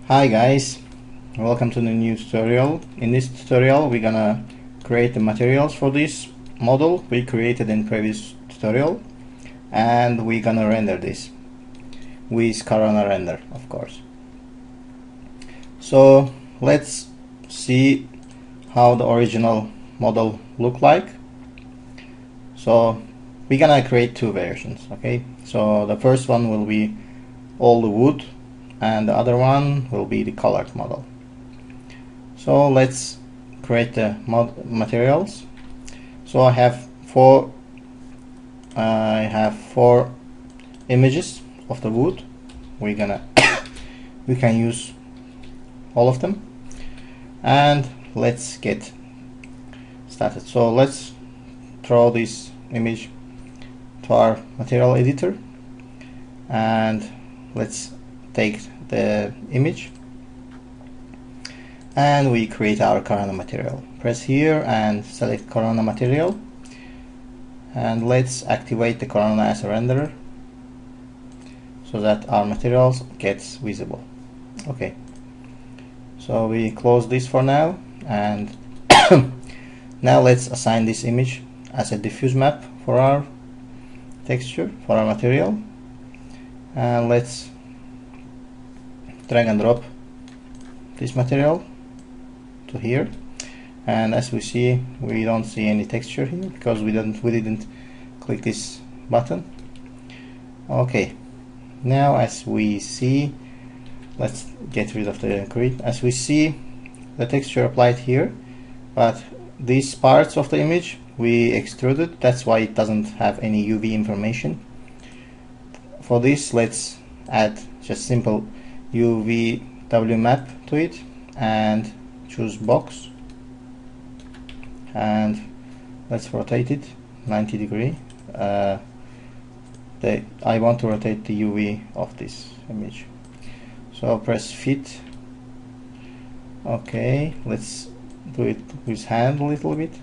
Hi guys, welcome to the new tutorial. In this tutorial we're gonna create the materials for this model we created in previous tutorial, and we're gonna render this with Corona Render, of course. So let's see how the original model look like. So we're gonna create two versions, okay? So the first one will be all the wood and the other one will be the colored model. So let's create the materials. So I have four images of the wood. We can use all of them, and let's get started. So let's throw this image to our material editor, and let's take the image and we create our Corona material. Press here and select Corona material, and let's activate the Corona as a renderer so that our materials gets visible. Okay, so we close this for now, and now let's assign this image as a diffuse map for our texture, for our material, and let's drag and drop this material to here. And as we see, we don't see any texture here because we didn't click this button. Okay, now as we see, let's get rid of the grid. As we see, the texture applied here, but these parts of the image we extruded, that's why it doesn't have any UV information. For this, let's add just simple UV map to it and choose box, and let's rotate it 90 degree. I want to rotate the UV of this image, so press fit. Okay, let's do it with hand a little bit.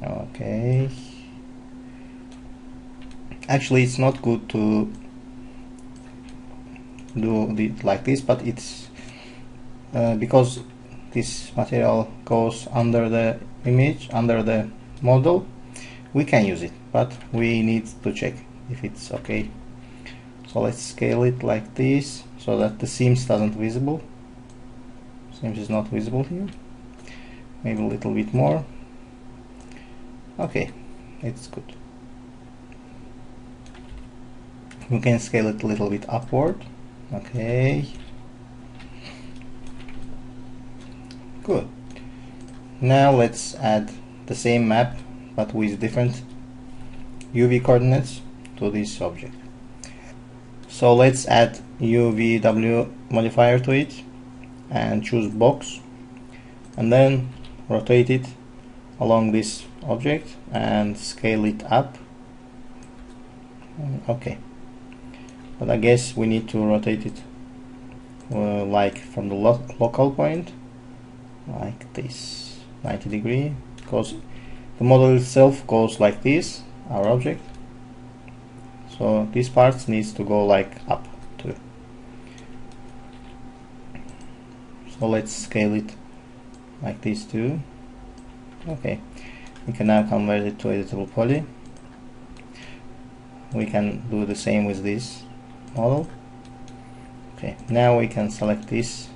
Okay, actually it's not good to do it like this, but it's because this material goes under the image, under the model, we can use it, but we need to check if it's okay. So let's scale it like this so that the seams isn't visible. Seams is not visible here. Maybe a little bit more. Okay, it's good. We can scale it a little bit upward. Okay, good. Now let's add the same map but with different UV coordinates to this object. So let's add UVW modifier to it and choose box, and then rotate it along this object and scale it up. Okay, but I guess we need to rotate it like from the local point, like this, 90 degree, because the model itself goes like this, our object. So these parts needs to go like up too. So let's scale it like this too. Okay, we can now convert it to editable poly. We can do the same with this model. Okay, now we can select this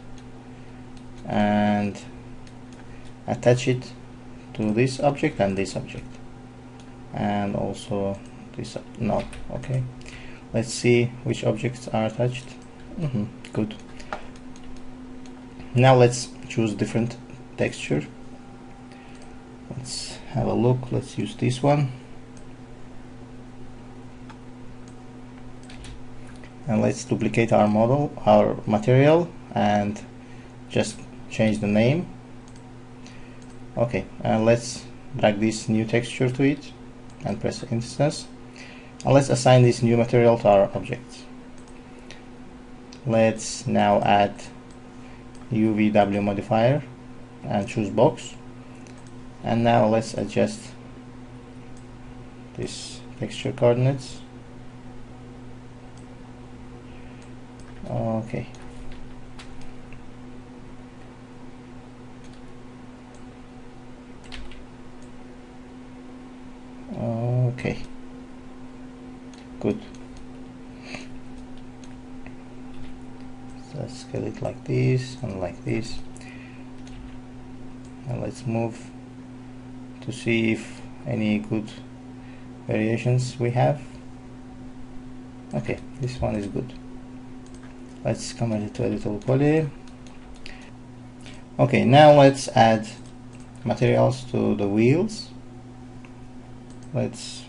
and attach it to this object and this object, and also this no. Okay, let's see which objects are attached. Good. Now let's choose different texture. Let's have a look. Let's use this one, and let's duplicate our model, our material, and just change the name. Okay, and let's drag this new texture to it and press instance, and let's assign this new material to our object. Let's now add UVW modifier and choose box, and now let's adjust this texture coordinates. Okay. Okay. Good. So let's scale it like this and like this. And let's move to see if any good variations we have. Okay, this one is good. Let's convert it to editable poly. Okay, now let's add materials to the wheels. Let's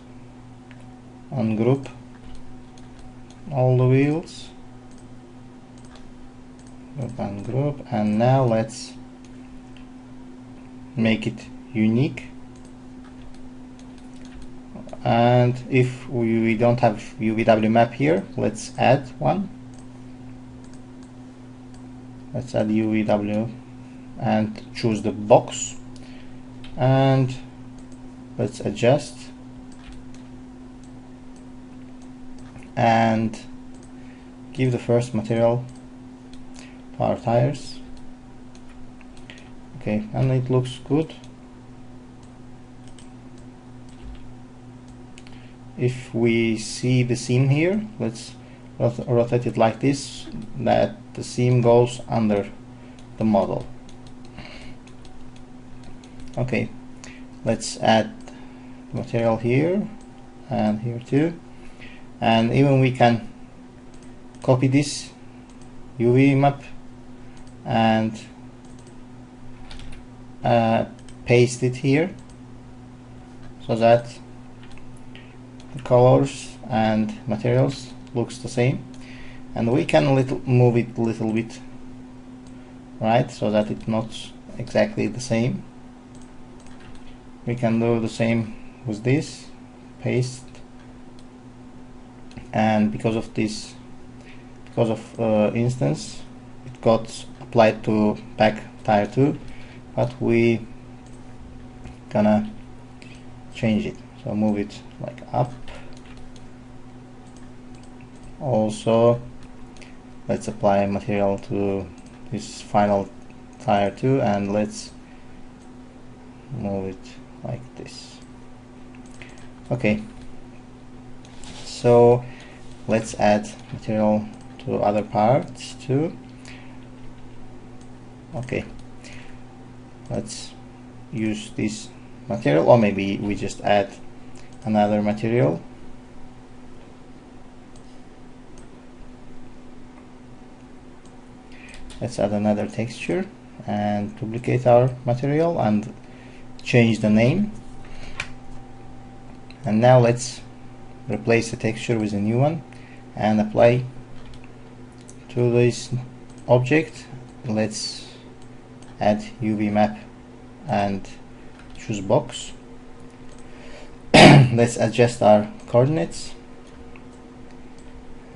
ungroup all the wheels, group and group, and now let's make it unique. And if we don't have UVW map here, let's add one. Let's add UVW and choose the box, and let's adjust and give the first material to our tires. Okay, and it looks good. If we see the seam here, let's rotate it like this, that the seam goes under the model. Okay, let's add material here and here too, and even we can copy this UV map and paste it here so that the colors and materials looks the same, and we can move it a little bit, right, so that it's not exactly the same. We can do the same with this, paste, and because of instance, it got applied to back tire 2, but we gonna change it, so move it like up. Also, let's apply material to this final tire 2, and let's move it like this. Okay, so let's add material to other parts too. Okay, let's use this material, or maybe we just add another material. Let's add another texture and duplicate our material and change the name. And now let's replace the texture with a new one and apply to this object. Let's add UV map and choose box. Let's adjust our coordinates,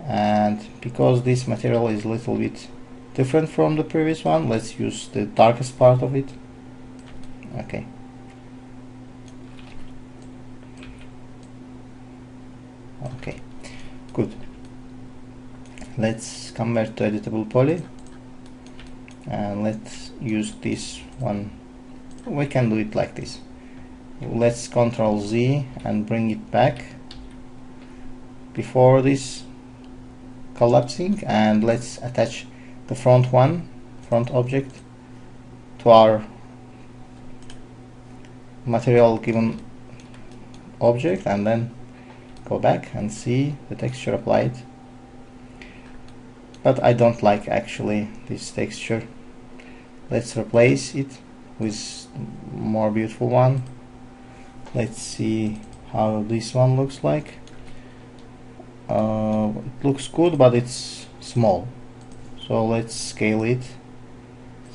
and because this material is a little bit different from the previous one, let's use the darkest part of it. Okay, okay, good. Let's convert to editable poly, and let's use this one. We can do it like this. Let's Ctrl Z and bring it back before this collapsing, and let's attach the front object to our material given object, and then go back and see the texture applied. But I don't like actually this texture. Let's replace it with more beautiful one. Let's see how this one looks like. It looks good, but it's small, so let's scale it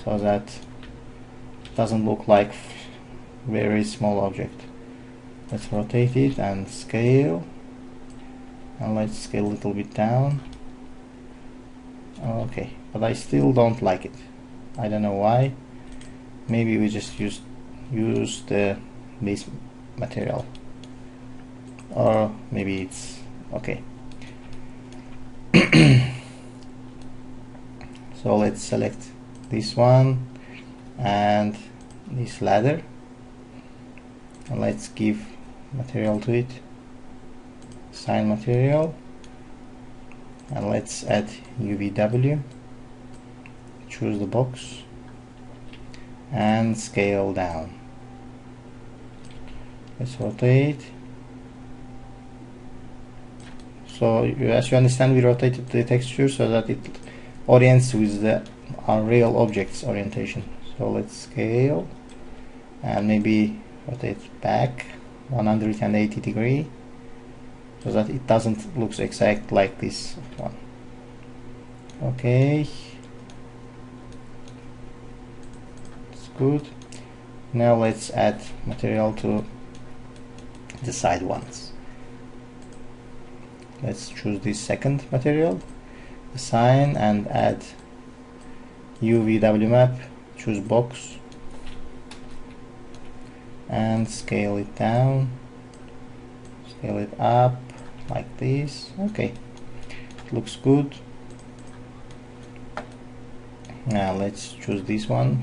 so that it doesn't look like very small object. Let's rotate it and scale, and let's scale a little bit down. Okay, but I still don't like it. I don't know why. Maybe we just use the base material, or maybe it's okay. So let's select this one and this ladder, and let's give material to it, assign material, and let's add UVW, choose the box and scale down. Let's rotate. So as you understand, we rotated the texture so that it orients with our real object's orientation. So let's scale and maybe rotate back 180 degree so that it doesn't look exact like this one. Okay, it's good. Now let's add material to the side ones. Let's choose this second material, assign and add UVW map, choose box and scale it down, scale it up like this. Okay, it looks good. Now let's choose this one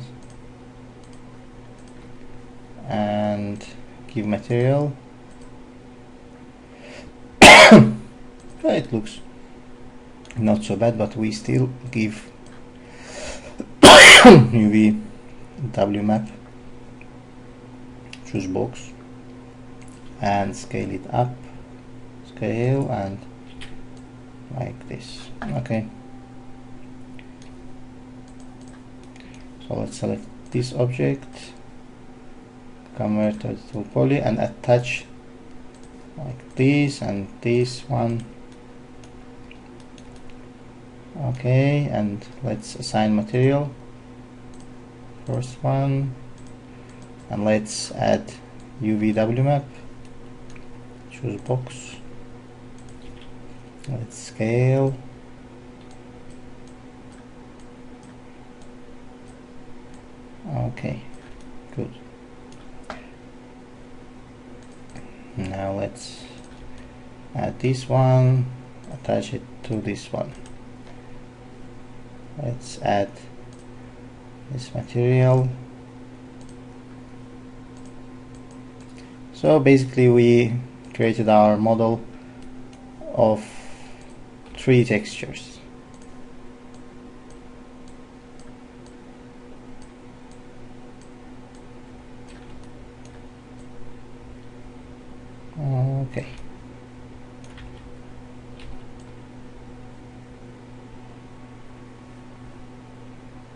and give material. It looks not so bad, but we still give UVW map, choose box and scale it up, scale and like this. Okay, so let's select this object, convert it to poly and attach like this and this one. Okay, and let's assign material, first one, and let's add UVW map, choose box, let's scale, okay, good. Now let's add this one, attach it to this one. Let's add this material. So basically we created our model of 3 textures. Okay.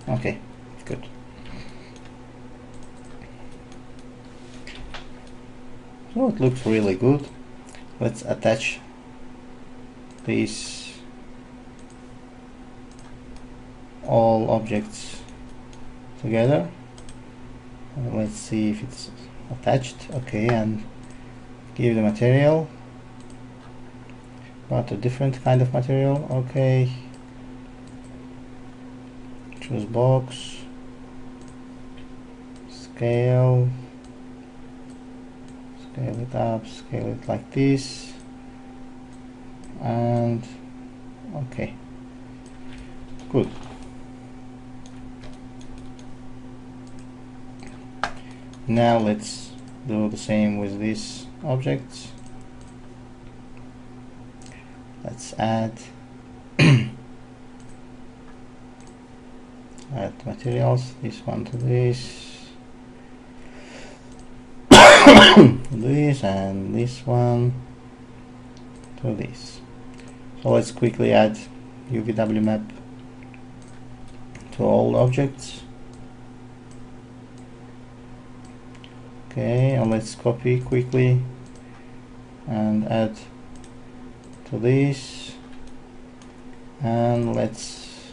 Okay, good. So it looks really good. Let's attach these all objects together. Let's see if it's attached. Okay, and give the material, but a different kind of material. Okay, choose box, scale, scale it up, scale it like this, and okay, good. Now let's do the same with these objects. Let's add add materials, this one to this, this, and this one to this. So let's quickly add UVW map to all objects. Okay, and let's copy quickly and add to this, and let's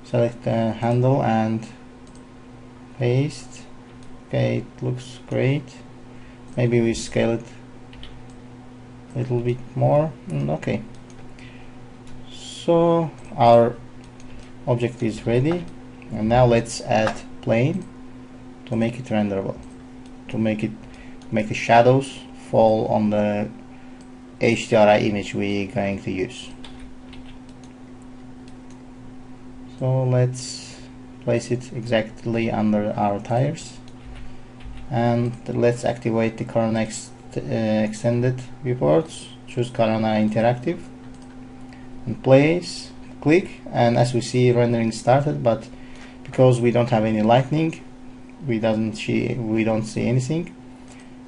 select the handle and paste. Okay, it looks great. Maybe we scale it a little bit more. Okay, so our object is ready, and now let's add plane to make it renderable, to make the shadows fall on the HDRI image we're going to use. So let's place it exactly under our tires, and let's activate the Corona extended viewports. Choose Corona Interactive and place, click, and as we see, rendering started, but because we don't have any lightning, we don't see anything.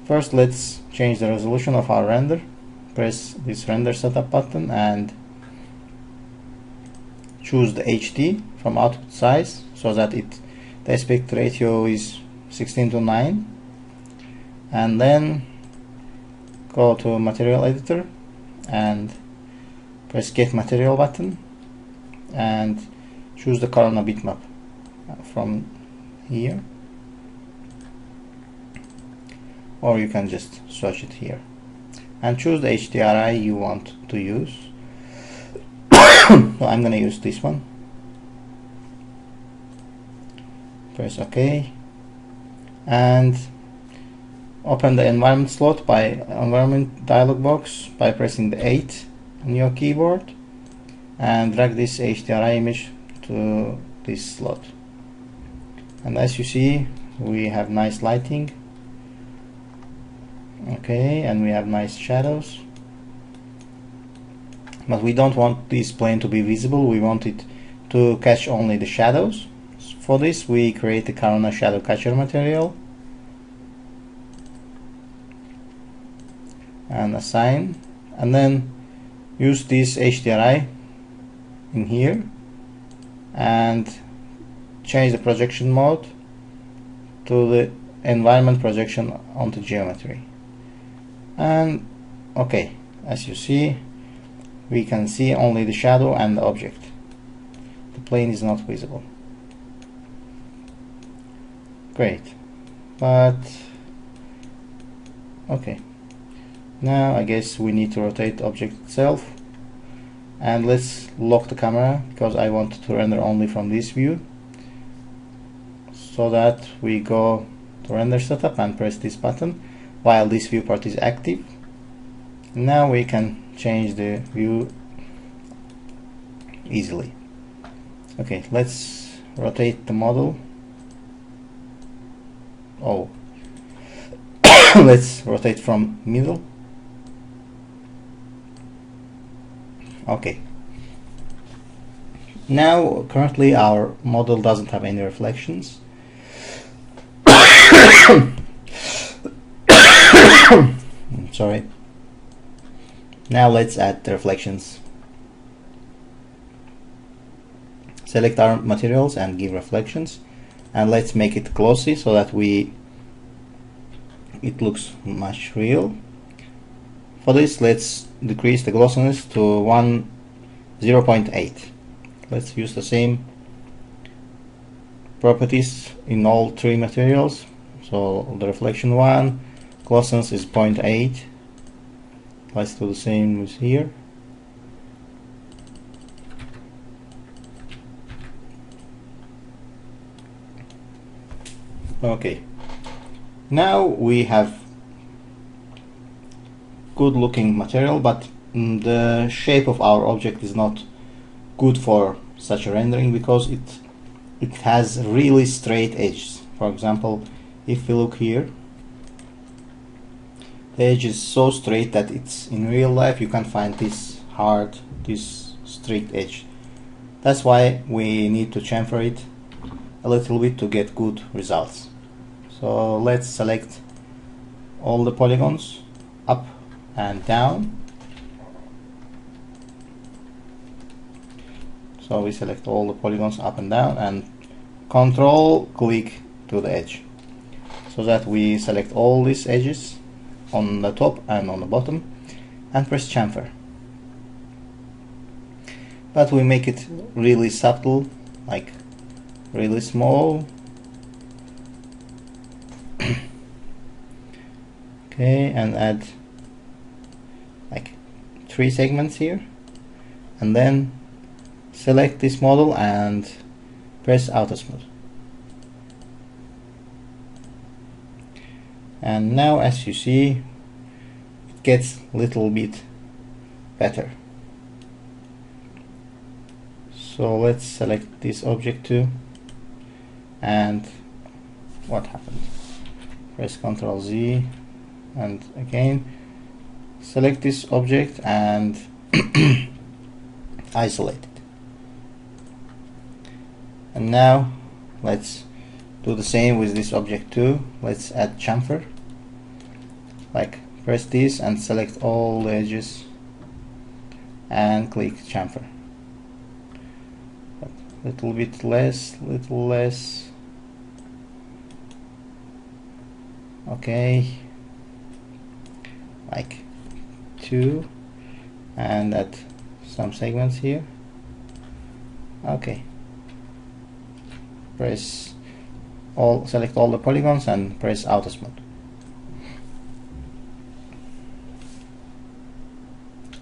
First, let's change the resolution of our render. Press this render setup button and choose the HD from output size, so that the aspect ratio is 16:9, and then go to material editor and press get material button and choose the Corona bitmap from here, or you can just search it here and choose the HDRI you want to use. So I'm gonna use this one. Press OK and open the environment slot by environment dialog box by pressing the 8 on your keyboard and drag this HDRI image to this slot. And as you see, we have nice lighting. Okay, and we have nice shadows. But we don't want this plane to be visible, we want it to catch only the shadows. For this we create the Corona Shadow Catcher material and assign, and then use this HDRI in here and change the projection mode to the environment projection onto geometry. And okay, as you see, we can see only the shadow and the object. The plane is not visible. Great, but okay, now I guess we need to rotate the object itself, and let's lock the camera because I want to render only from this view, so that we go to render setup and press this button while this viewport is active. Now we can change the view easily. Okay, let's rotate the model. Oh, let's rotate from middle. Okay, now currently our model doesn't have any reflections. Sorry. Now let's add the reflections. Select our materials and give reflections, and let's make it glossy so that it looks much real. For this, let's decrease the glossiness to 0.8. Let's use the same properties in all three materials. So the reflection 1, glossiness is 0.8. Let's do the same with here. Okay, now we have good looking material, but the shape of our object is not good for such a rendering because it has really straight edges. For example, if we look here, the edge is so straight that it's in real life you can find this straight edge. That's why we need to chamfer it a little bit to get good results. So let's select all the polygons up and down. So we select all the polygons up and down and control click to the edge, so that we select all these edges on the top and on the bottom and press chamfer. But we make it really subtle, like really small. Okay, and add like 3 segments here, and then select this model and press auto smooth. And now as you see, it gets a little bit better. So let's select this object too, and what happened? Press Ctrl Z, and again select this object and isolate it. And now let's do the same with this object too. Let's add chamfer. Like, press this and select all the edges and click chamfer. Little bit less, little less. Okay, like 2, and add some segments here. Okay, press all, select all the polygons and press auto smooth.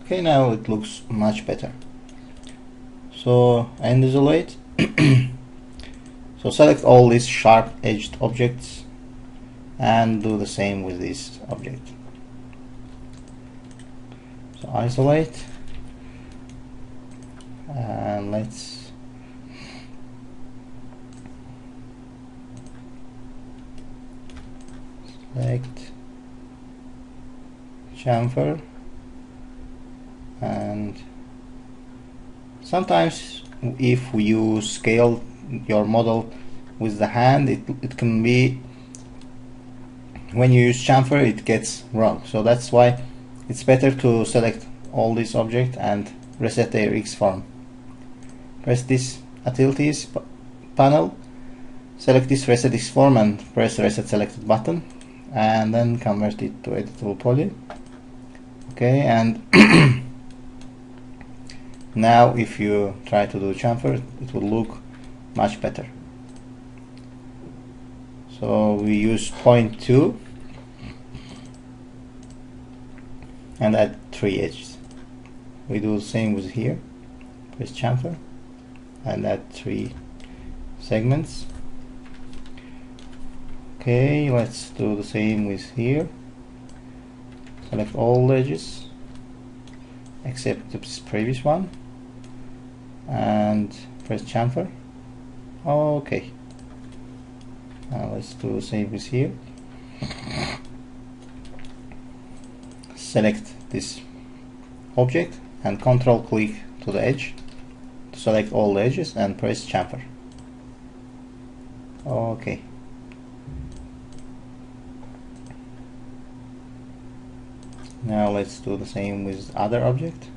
Okay, now it looks much better. So end isolate. So select all these sharp edged objects and do the same with this object. So isolate, and let's select chamfer. And sometimes if you scale your model with the hand, it can be, when you use chamfer, it gets wrong. So that's why it's better to select all these objects and reset their X form. Press this utilities panel, select this reset X form and press reset selected button, and then convert it to editable poly. Okay, and now if you try to do chamfer, it will look much better. So we use 0.2 and add 3 edges. We do the same with here. Press chamfer and add 3 segments. Okay, let's do the same with here. Select all edges except the previous one and press chamfer. Okay, now let's do the same with here. Select this object and control click to the edge to select all the edges and press chamfer. Okay, now let's do the same with other object.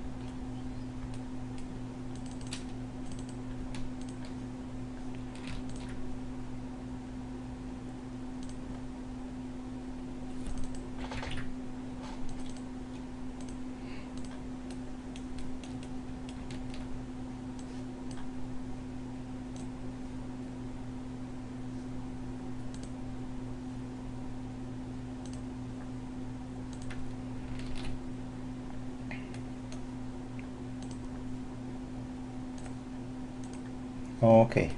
Okay,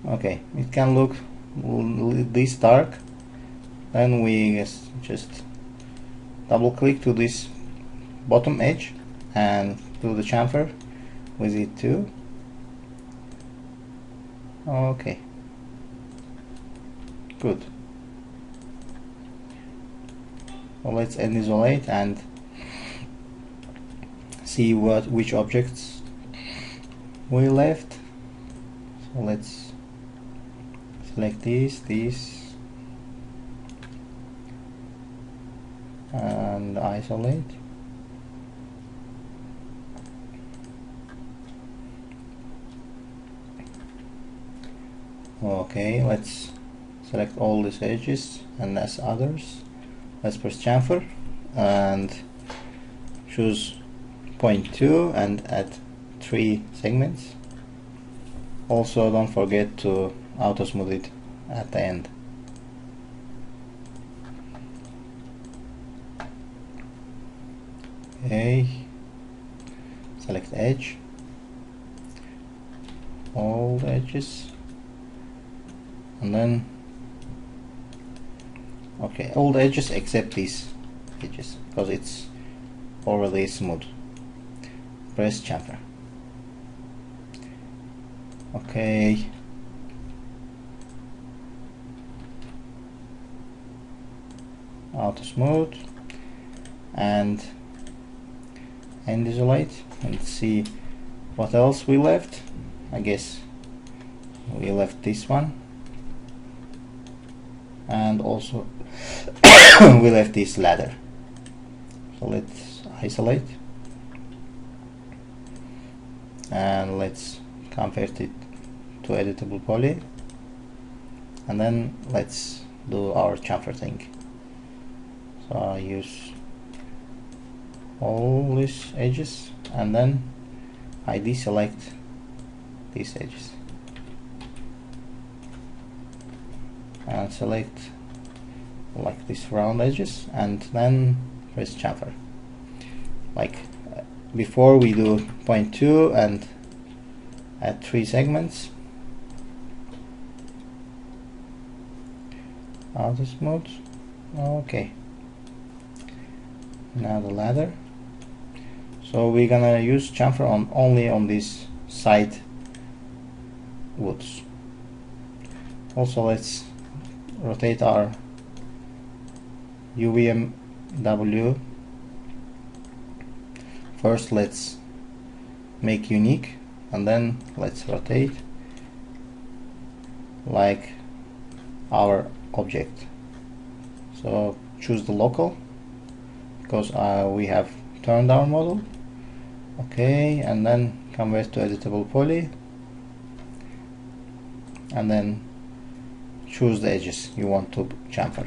okay, it can look this dark. Then we just double click to this bottom edge and do the chamfer with it too. Okay, good. Well, let's end isolate and see which objects we left. So let's select this, and isolate. Okay, let's select all these edges and as others. Let's press chamfer and choose 0.2 and add 3 segments. Also, don't forget to auto smooth it at the end. Okay, select edge, all the edges, and then Okay, all the edges except these edges because it's already smooth. Press chamfer. Okay. Auto smooth and end isolate and see what else we left. I guess we left this one, and also we left this ladder. So let's isolate and let's convert it to editable poly, and then let's do our chamfer thing. So I use all these edges and then I deselect these edges and select like these round edges and then press chamfer. Like before, we do 0.2 and add 3 segments. Auto smooth. Okay. Now the ladder. So we're gonna use chamfer only on these side woods. Also, let's rotate our UVMW. First, let's make unique, and then let's rotate like our object. So choose the local because we have turned our model. Okay, and then convert to editable poly, and then choose the edges you want to chamfer.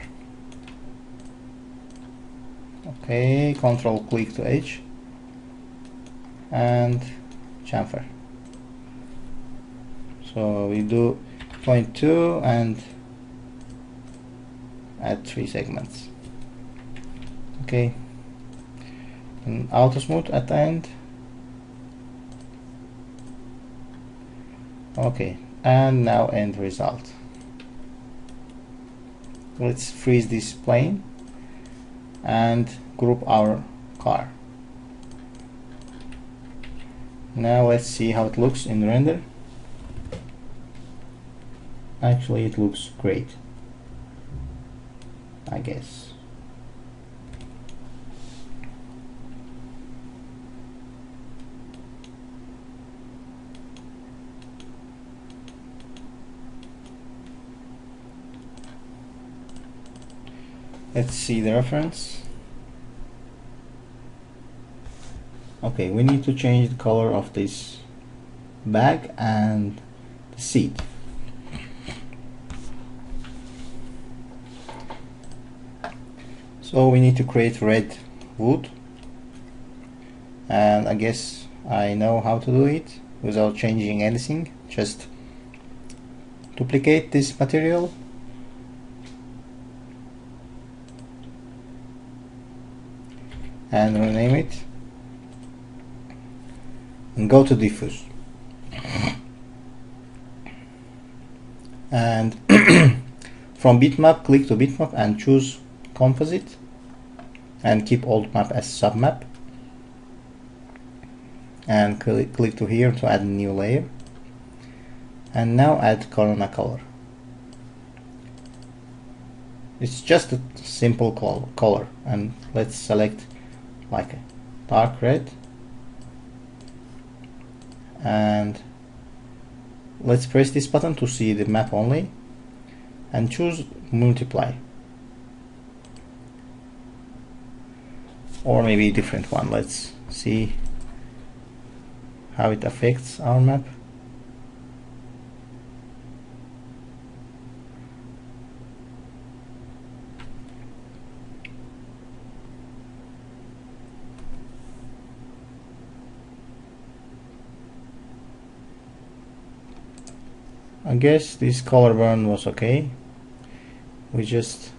Okay, control click to edge and chamfer. So we do 0.2 and add 3 segments. Okay, and auto smooth at the end. Okay, and now end result. Let's freeze this plane and group our car. Now let's see how it looks in render. Actually, it looks great, I guess. Let's see the reference. Okay, we need to change the color of this bag and the seat. So we need to create red wood, and I guess I know how to do it without changing anything. Just duplicate this material and rename it and go to diffuse and from bitmap click to bitmap and choose composite and keep old map as submap and click to here to add a new layer, and now add corona color. It's just a simple color, and let's select like a dark red, and let's press this button to see the map only and choose multiply, or maybe a different one. Let's see how it affects our map. I guess this color burn was okay. We just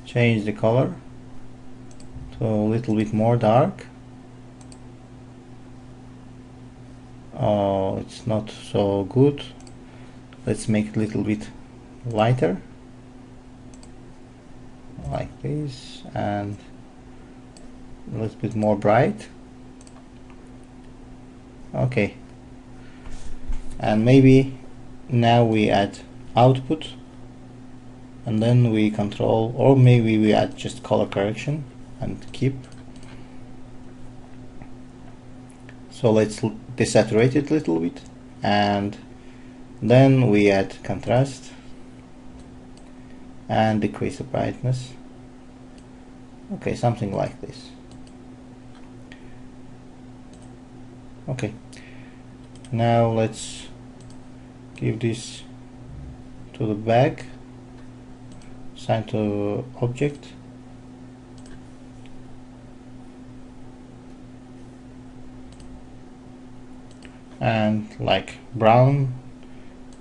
change the color to a little bit more dark. Oh, it's not so good. let's make it a little bit lighter like this, and a little bit more bright. Okay, and maybe now we add output, and then we control, or maybe we add just color correction and keep. So let's desaturate it a little bit, and then we add contrast and decrease the brightness. Okay, something like this. Okay, now let's give this to the bag, assign to object, and like brown,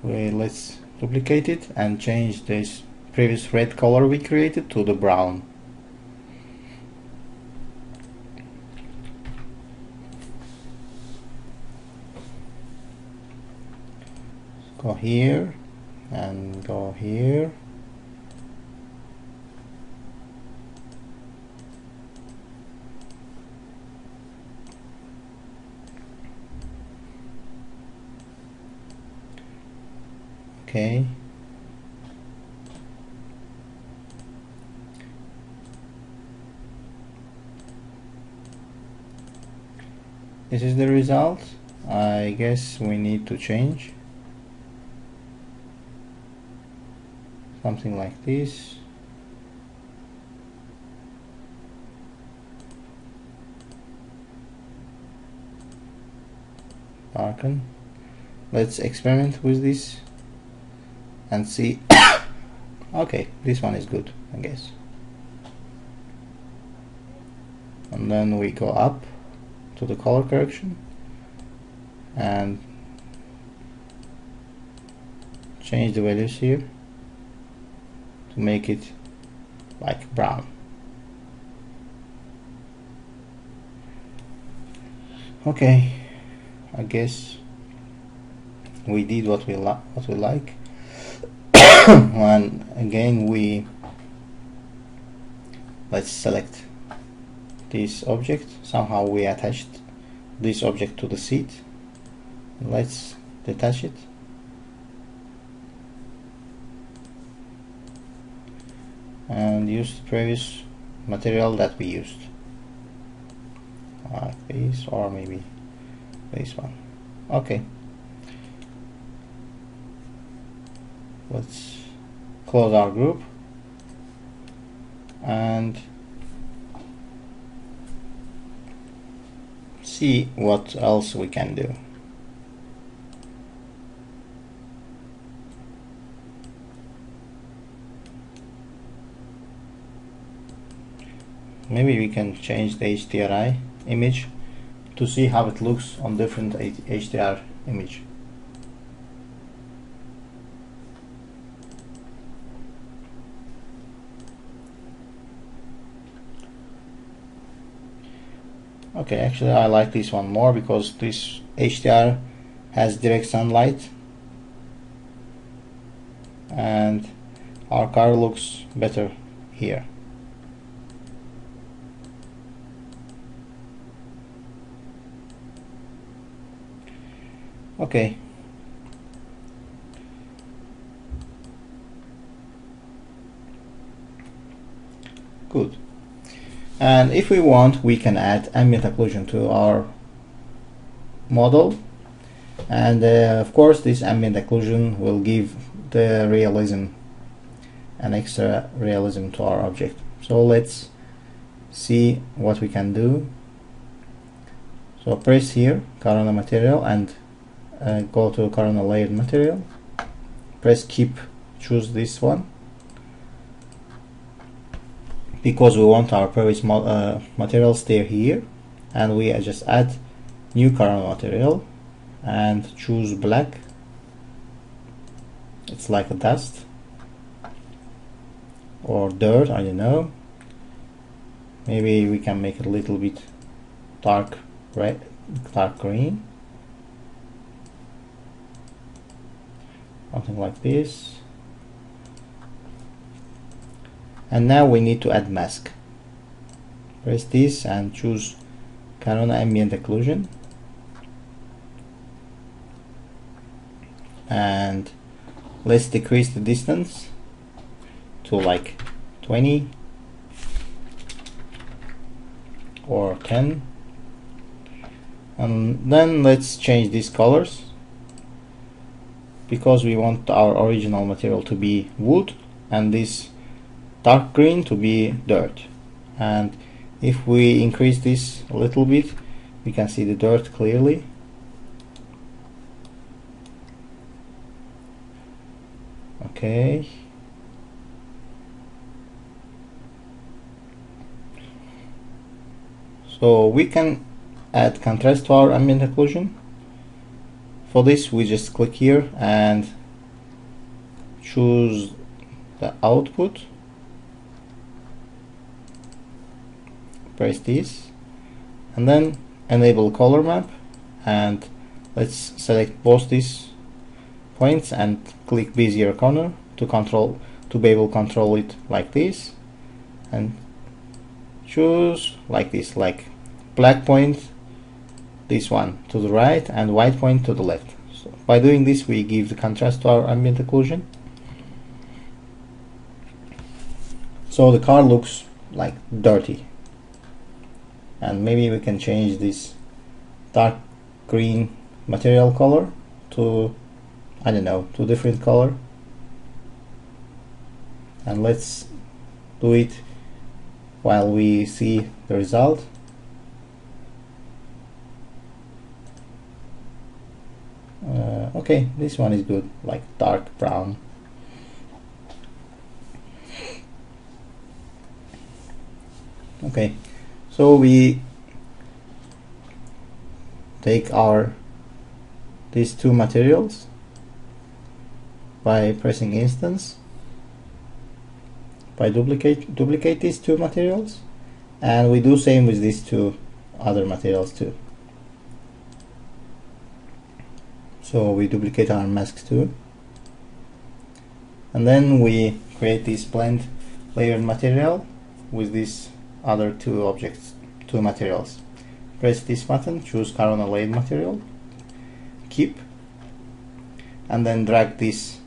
let's duplicate it and change this previous red color we created to the brown. Go here and go here. Okay. This is the result. I guess we need to change something like this. Darken. Let's experiment with this and see. Okay, this one is good, I guess. And then we go up to the color correction and change the values here to make it like brown. Okay, I guess we did what we like. And again, let's select this object. Somehow we attached this object to the seat. Let's detach it. And use the previous material that we used, like this, or maybe this one. Okay, let's close our group and see what else we can do. Maybe we can change the HDRI image to see how it looks on different HDR image. Okay, actually I like this one more because this HDR has direct sunlight and our car looks better here. Okay, good. And if we want, we can add ambient occlusion to our model, and of course this ambient occlusion will give the realism, an extra realism to our object. So let's see what we can do. So press here Corona material and go to Corona layered material, press keep, choose this one because we want our previous material stay here, and we just add new Corona material and choose black. It's like a dust or dirt, I don't know. Maybe we can make it a little bit dark red, dark green. something like this. And now we need to add mask. Press this and choose Corona Ambient Occlusion, and let's decrease the distance to like 20 or 10, and then let's change these colors because we want our original material to be wood and this dark green to be dirt. And if we increase this a little bit, we can see the dirt clearly. Okay. So we can add contrast to our ambient occlusion. For this, we just click here and choose the output. Press this and then enable color map, and let's select both these points and click Bezier corner to be able to control it like this, and choose like this, like black point, this one to the right and white point to the left. So by doing this, we give the contrast to our ambient occlusion, so the car looks like dirty. And maybe we can change this dark green material color to, I don't know, to different color, and let's do it while we see the result. Okay, this one is good, like dark brown. Okay, so we take these two materials by pressing instance, by duplicate these two materials, and we do same with these two other materials too. So we duplicate our masks too, and then we create this blend layered material with these other two materials. Press this button, choose Corona layered material, keep, and then drag this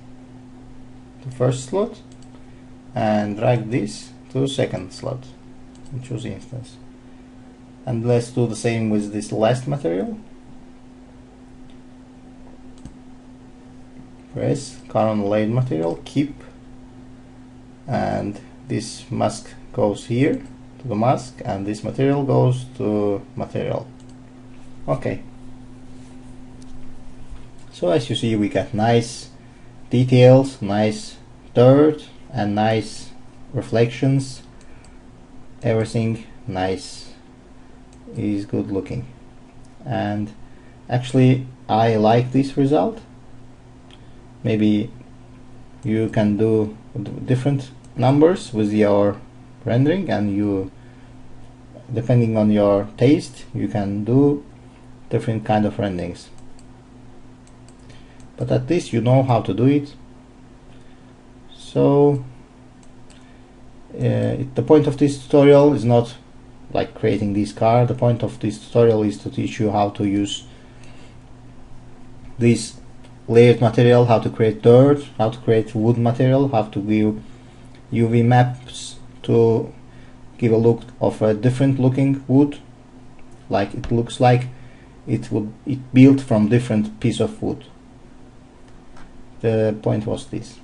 to first slot and drag this to second slot and choose instance. And let's do the same with this last material. Press Corona layered material, keep, and this mask goes here to the mask, and this material goes to material. Okay, so as you see, we got nice details, nice dirt, and nice reflections. Everything nice is good looking, and actually I like this result. Maybe you can do different numbers with your rendering, and you, depending on your taste, you can do different kind of renderings, but at least you know how to do it. So the point of this tutorial is not like creating this car. The point of this tutorial is to teach you how to use this layered material, how to create dirt, how to create wood material, how to give UV maps to give a look of a different looking wood, like it looks like it built from different piece of wood. The point was this.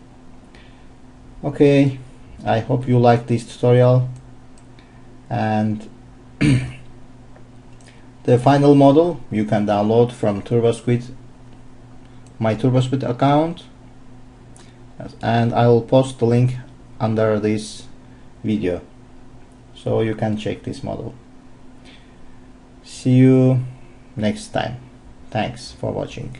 Okay, I hope you like this tutorial, and the final model you can download from TurboSquid, my TurboSquid account, and I will post the link under this video so you can check this model. See you next time. Thanks for watching.